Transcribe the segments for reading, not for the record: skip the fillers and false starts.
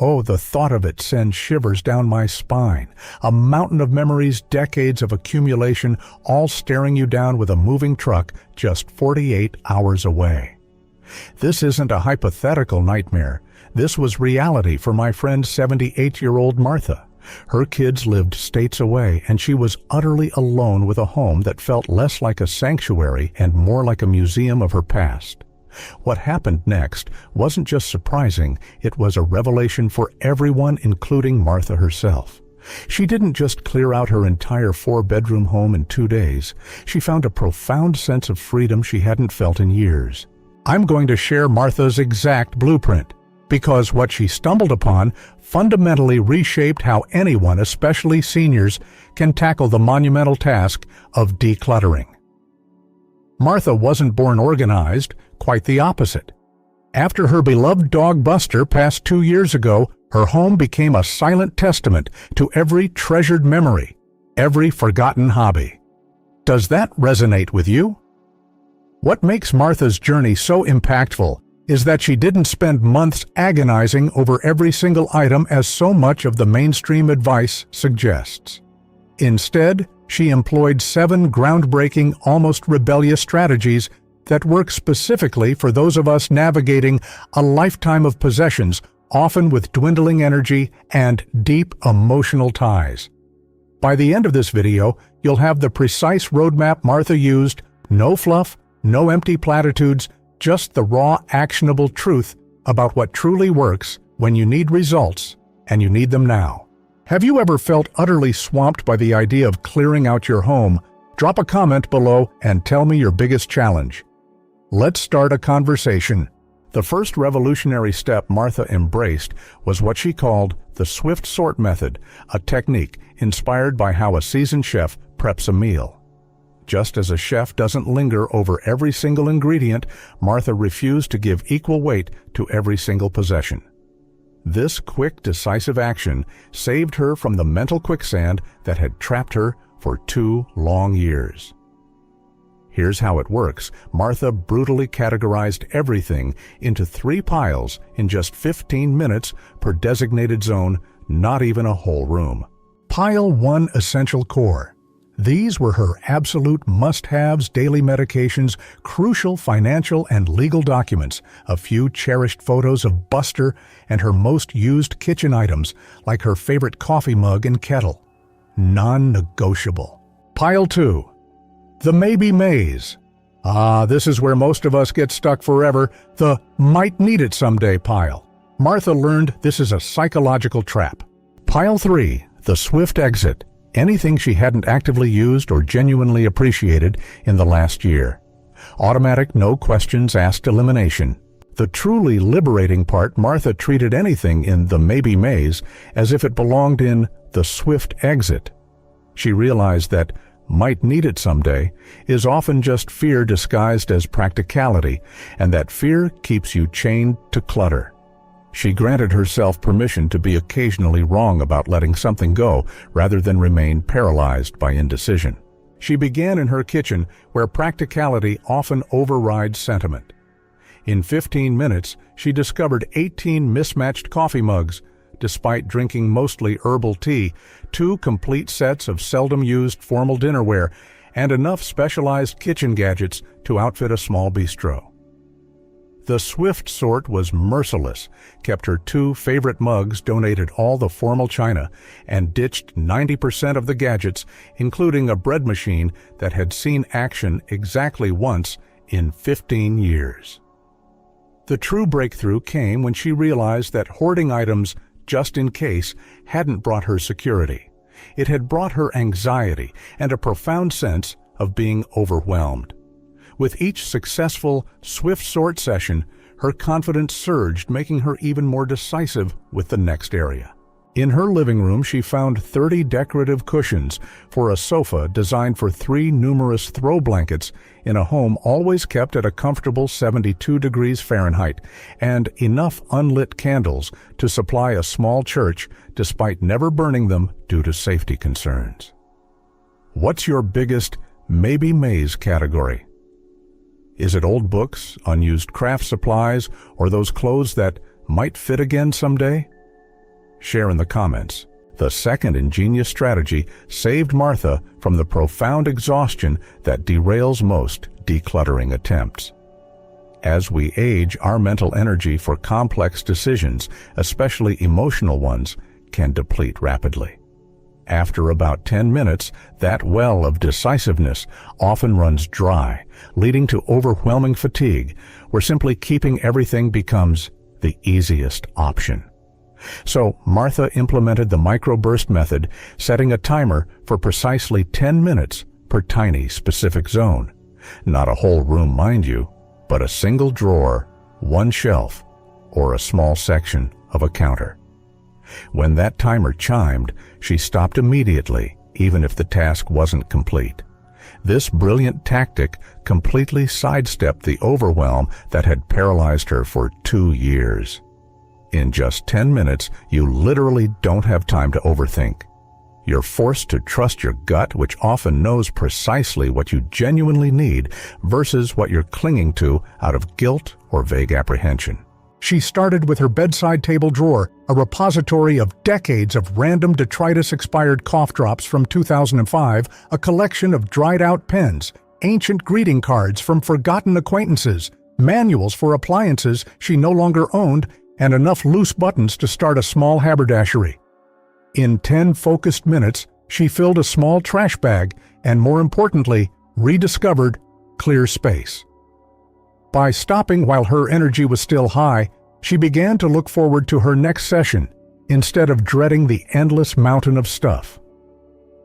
Oh, the thought of it sends shivers down my spine. A mountain of memories, decades of accumulation, all staring you down with a moving truck just 48 hours away. This isn't a hypothetical nightmare. This was reality for my friend 78-year-old Martha. Her kids lived states away, and she was utterly alone with a home that felt less like a sanctuary and more like a museum of her past. What happened next wasn't just surprising, it was a revelation for everyone, including Martha herself. She didn't just clear out her entire 4-bedroom home in 2 days. She found a profound sense of freedom she hadn't felt in years. I'm going to share Martha's exact blueprint, because what she stumbled upon fundamentally reshaped how anyone, especially seniors, can tackle the monumental task of decluttering. Martha wasn't born organized, quite the opposite. After her beloved dog Buster passed 2 years ago, her home became a silent testament to every treasured memory, every forgotten hobby. Does that resonate with you? What makes Martha's journey so impactful is that she didn't spend months agonizing over every single item as so much of the mainstream advice suggests. Instead, she employed 7 groundbreaking, almost rebellious strategies that work specifically for those of us navigating a lifetime of possessions, often with dwindling energy and deep emotional ties. By the end of this video, you'll have the precise roadmap Martha used, no fluff, no empty platitudes, just the raw, actionable truth about what truly works when you need results, and you need them now. Have you ever felt utterly swamped by the idea of clearing out your home? Drop a comment below and tell me your biggest challenge. Let's start a conversation. The first revolutionary step Martha embraced was what she called the swift sort method, a technique inspired by how a seasoned chef preps a meal. Just as a chef doesn't linger over every single ingredient, Martha refused to give equal weight to every single possession. This quick, decisive action saved her from the mental quicksand that had trapped her for 2 long years. Here's how it works. Martha brutally categorized everything into 3 piles in just 15 minutes per designated zone, not even a whole room. Pile 1, essential core. These were her absolute must-haves, daily medications, crucial financial and legal documents, a few cherished photos of Buster, and her most used kitchen items, like her favorite coffee mug and kettle. Non-negotiable. Pile 2. The maybe maze. This is where most of us get stuck forever, the might need it someday pile. Martha learned this is a psychological trap. Pile 3. The swift exit. Anything she hadn't actively used or genuinely appreciated in the last year. Automatic, no questions asked elimination. The truly liberating part, Martha treated anything in the maybe maze as if it belonged in the swift exit. She realized that might need it someday is often just fear disguised as practicality, and that fear keeps you chained to clutter. She granted herself permission to be occasionally wrong about letting something go rather than remain paralyzed by indecision. She began in her kitchen, where practicality often overrides sentiment. In 15 minutes, she discovered 18 mismatched coffee mugs, despite drinking mostly herbal tea, 2 complete sets of seldom-used formal dinnerware, and enough specialized kitchen gadgets to outfit a small bistro. The swift sort was merciless, kept her 2 favorite mugs, donated all the formal china, and ditched 90% of the gadgets, including a bread machine that had seen action exactly once in 15 years. The true breakthrough came when she realized that hoarding items just in case hadn't brought her security. It had brought her anxiety and a profound sense of being overwhelmed. With each successful swift sort session, her confidence surged, making her even more decisive with the next area. In her living room, she found 30 decorative cushions for a sofa designed for 3 numerous throw blankets in a home always kept at a comfortable 72 degrees Fahrenheit, and enough unlit candles to supply a small church despite never burning them due to safety concerns. What's your biggest maybe maze category? Is it old books, unused craft supplies, or those clothes that might fit again someday? Share in the comments. The second ingenious strategy saved Martha from the profound exhaustion that derails most decluttering attempts. As we age, our mental energy for complex decisions, especially emotional ones, can deplete rapidly. After about 10 minutes, that well of decisiveness often runs dry, leading to overwhelming fatigue, where simply keeping everything becomes the easiest option. So Martha implemented the microburst method, setting a timer for precisely 10 minutes per tiny specific zone. Not a whole room, mind you, but a single drawer, one shelf, or a small section of a counter. When that timer chimed, she stopped immediately, even if the task wasn't complete. This brilliant tactic completely sidestepped the overwhelm that had paralyzed her for 2 years. In just 10 minutes, you literally don't have time to overthink. You're forced to trust your gut, which often knows precisely what you genuinely need versus what you're clinging to out of guilt or vague apprehension. She started with her bedside table drawer, a repository of decades of random detritus-expired cough drops from 2005, a collection of dried-out pens, ancient greeting cards from forgotten acquaintances, manuals for appliances she no longer owned, and enough loose buttons to start a small haberdashery. In 10 focused minutes, she filled a small trash bag and, more importantly, rediscovered clear space. By stopping while her energy was still high, she began to look forward to her next session instead of dreading the endless mountain of stuff.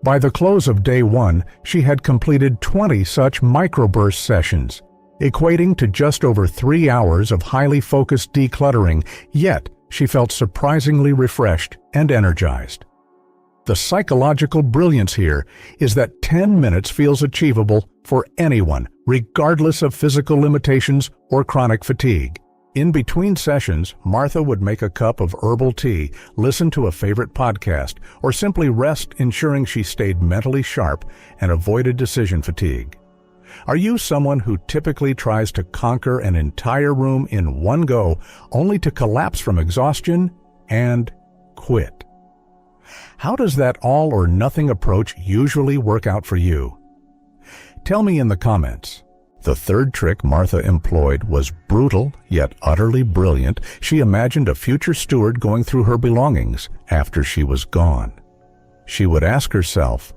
By the close of day 1, she had completed 20 such microburst sessions, equating to just over 3 hours of highly focused decluttering, yet she felt surprisingly refreshed and energized. The psychological brilliance here is that 10 minutes feels achievable for anyone, regardless of physical limitations or chronic fatigue. In between sessions, Martha would make a cup of herbal tea, listen to a favorite podcast, or simply rest, ensuring she stayed mentally sharp and avoided decision fatigue. Are you someone who typically tries to conquer an entire room in one go, only to collapse from exhaustion and quit? How does that all-or-nothing approach usually work out for you? Tell me in the comments. The third trick Martha employed was brutal yet utterly brilliant. She imagined a future steward going through her belongings after she was gone. She would ask herself,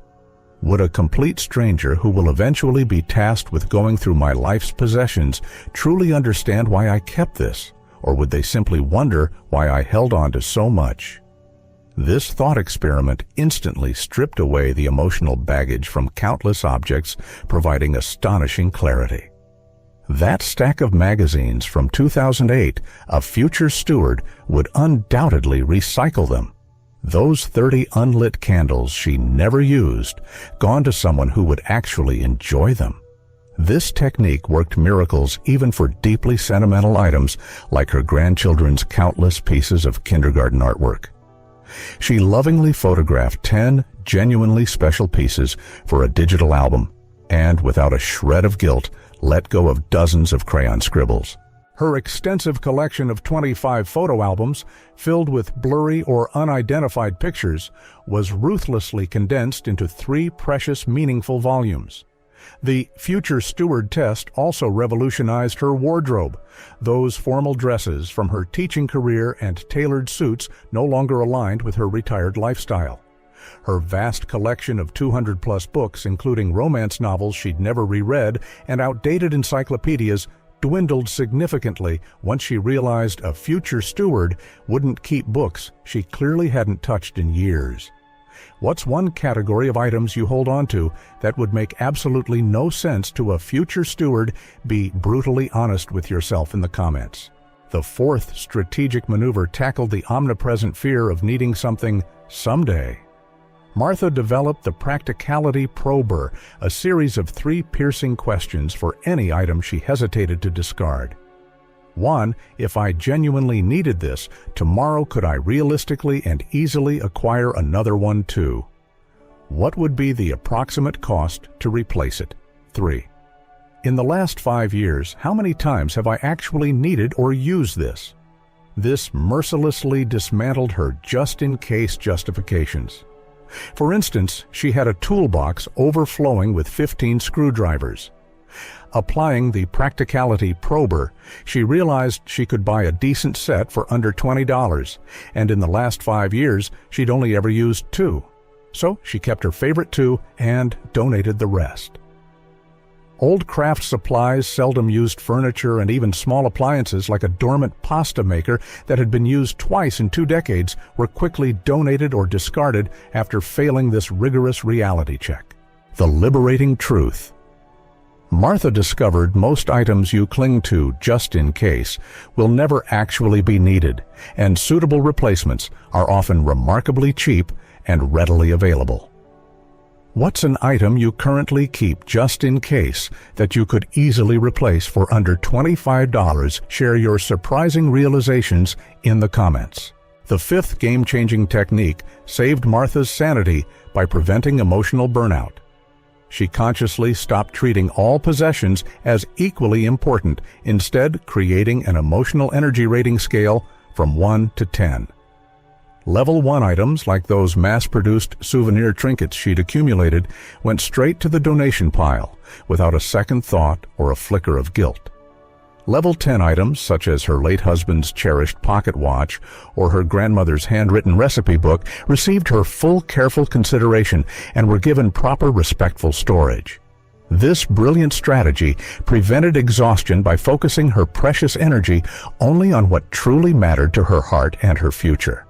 would a complete stranger who will eventually be tasked with going through my life's possessions truly understand why I kept this, or would they simply wonder why I held on to so much? This thought experiment instantly stripped away the emotional baggage from countless objects, providing astonishing clarity. That stack of magazines from 2008, a future steward would undoubtedly recycle them. Those 30 unlit candles she never used, gone to someone who would actually enjoy them. This technique worked miracles even for deeply sentimental items like her grandchildren's countless pieces of kindergarten artwork. She lovingly photographed 10 genuinely special pieces for a digital album, and without a shred of guilt, let go of dozens of crayon scribbles. Her extensive collection of 25 photo albums, filled with blurry or unidentified pictures, was ruthlessly condensed into 3 precious, meaningful volumes. The Future Steward test also revolutionized her wardrobe. Those formal dresses from her teaching career and tailored suits no longer aligned with her retired lifestyle. Her vast collection of 200-plus books, including romance novels she'd never reread and outdated encyclopedias, dwindled significantly once she realized a future steward wouldn't keep books she clearly hadn't touched in years. What's one category of items you hold on to that would make absolutely no sense to a future steward? Be brutally honest with yourself in the comments. The fourth strategic maneuver tackled the omnipresent fear of needing something someday. Martha developed the Practicality Prober, a series of 3 piercing questions for any item she hesitated to discard. 1. If I genuinely needed this, tomorrow could I realistically and easily acquire another one too? What would be the approximate cost to replace it? 3. In the last 5 years, how many times have I actually needed or used this? This mercilessly dismantled her just-in-case justifications. For instance, she had a toolbox overflowing with 15 screwdrivers. Applying the practicality prober, she realized she could buy a decent set for under $20, and in the last 5 years, she'd only ever used 2. So she kept her favorite 2 and donated the rest. Old craft supplies, seldom used furniture, and even small appliances like a dormant pasta maker that had been used twice in 2 decades were quickly donated or discarded after failing this rigorous reality check. The liberating truth. Martha discovered most items you cling to just in case will never actually be needed, and suitable replacements are often remarkably cheap and readily available. What's an item you currently keep just in case that you could easily replace for under $25? Share your surprising realizations in the comments. The 5th game-changing technique saved Martha's sanity by preventing emotional burnout. She consciously stopped treating all possessions as equally important, instead creating an emotional energy rating scale from 1 to 10. Level 1 items, like those mass-produced souvenir trinkets she'd accumulated, went straight to the donation pile, without a second thought or a flicker of guilt. Level 10 items, such as her late husband's cherished pocket watch or her grandmother's handwritten recipe book, received her full careful consideration and were given proper respectful storage. This brilliant strategy prevented exhaustion by focusing her precious energy only on what truly mattered to her heart and her future.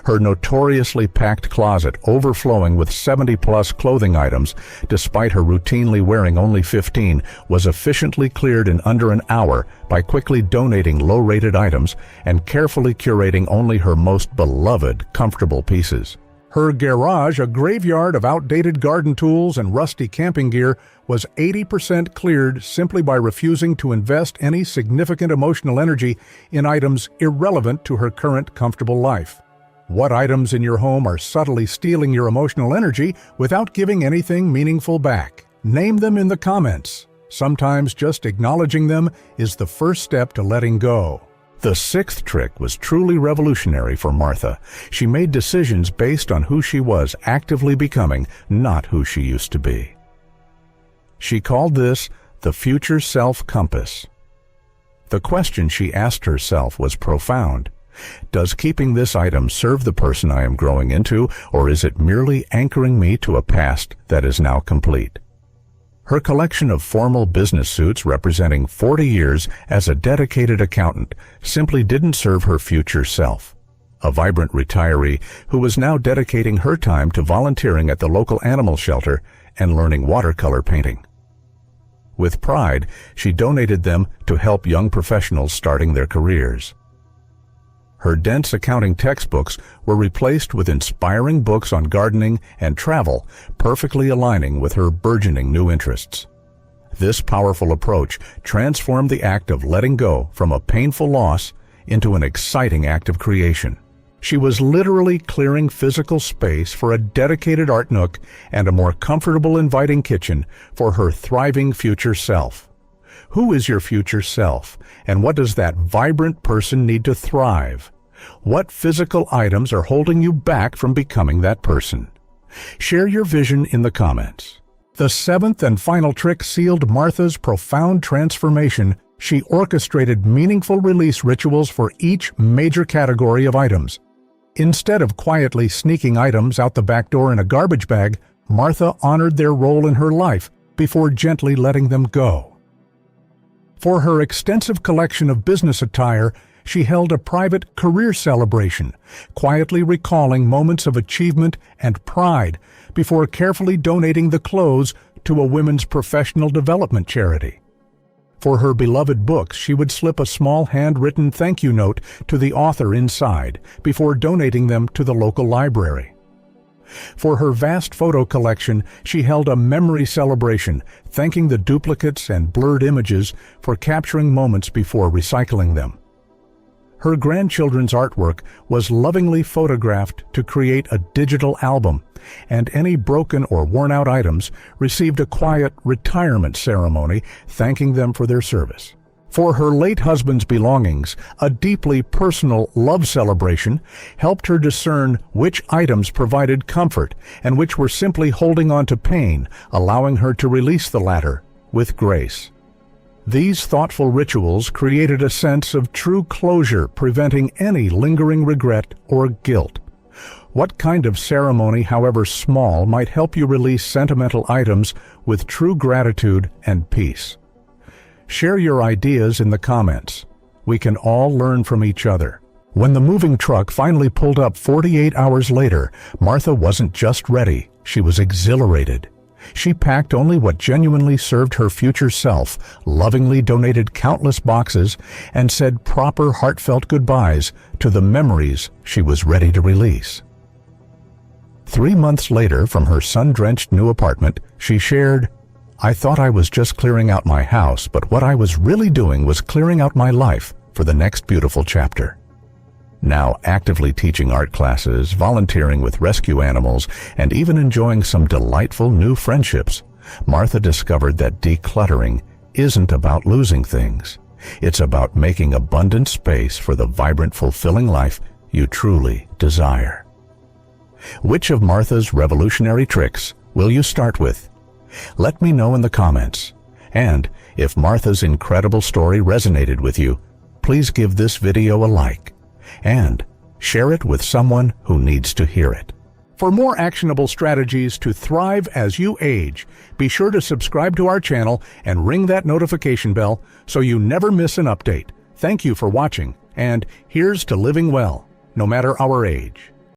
Her notoriously packed closet overflowing with 70-plus clothing items, despite her routinely wearing only 15, was efficiently cleared in under an hour by quickly donating low-rated items and carefully curating only her most beloved, comfortable pieces. Her garage, a graveyard of outdated garden tools and rusty camping gear, was 80% cleared simply by refusing to invest any significant emotional energy in items irrelevant to her current comfortable life. What items in your home are subtly stealing your emotional energy without giving anything meaningful back? Name them in the comments. Sometimes just acknowledging them is the first step to letting go. The 6th trick was truly revolutionary for Martha. She made decisions based on who she was actively becoming, not who she used to be. She called this the future self compass. The question she asked herself was profound. Does keeping this item serve the person I am growing into, or is it merely anchoring me to a past that is now complete? Her collection of formal business suits representing 40 years as a dedicated accountant simply didn't serve her future self. A vibrant retiree who was now dedicating her time to volunteering at the local animal shelter and learning watercolor painting. With pride, she donated them to help young professionals starting their careers. Her dense accounting textbooks were replaced with inspiring books on gardening and travel, perfectly aligning with her burgeoning new interests. This powerful approach transformed the act of letting go from a painful loss into an exciting act of creation. She was literally clearing physical space for a dedicated art nook and a more comfortable, inviting kitchen for her thriving future self. Who is your future self, and what does that vibrant person need to thrive? What physical items are holding you back from becoming that person? Share your vision in the comments. The 7th and final trick sealed Martha's profound transformation. She orchestrated meaningful release rituals for each major category of items. Instead of quietly sneaking items out the back door in a garbage bag, Martha honored their role in her life before gently letting them go. For her extensive collection of business attire, she held a private career celebration, quietly recalling moments of achievement and pride before carefully donating the clothes to a women's professional development charity. For her beloved books, she would slip a small handwritten thank you note to the author inside before donating them to the local library. For her vast photo collection, she held a memory celebration, thanking the duplicates and blurred images for capturing moments before recycling them. Her grandchildren's artwork was lovingly photographed to create a digital album, and any broken or worn-out items received a quiet retirement ceremony thanking them for their service. For her late husband's belongings, a deeply personal love celebration helped her discern which items provided comfort and which were simply holding on to pain, allowing her to release the latter with grace. These thoughtful rituals created a sense of true closure, preventing any lingering regret or guilt. What kind of ceremony, however small, might help you release sentimental items with true gratitude and peace? Share your ideas in the comments. We can all learn from each other. When the moving truck finally pulled up 48 hours later, Martha wasn't just ready, she was exhilarated. She packed only what genuinely served her future self, lovingly donated countless boxes, and said proper heartfelt goodbyes to the memories she was ready to release. 3 months later, from her sun-drenched new apartment, she shared, "I thought I was just clearing out my house, but what I was really doing was clearing out my life for the next beautiful chapter." Now actively teaching art classes, volunteering with rescue animals, and even enjoying some delightful new friendships, Martha discovered that decluttering isn't about losing things. It's about making abundant space for the vibrant, fulfilling life you truly desire. Which of Martha's revolutionary tricks will you start with? Let me know in the comments. And if Martha's incredible story resonated with you, please give this video a like and share it with someone who needs to hear it. For more actionable strategies to thrive as you age, be sure to subscribe to our channel and ring that notification bell so you never miss an update. Thank you for watching, and here's to living well, no matter our age.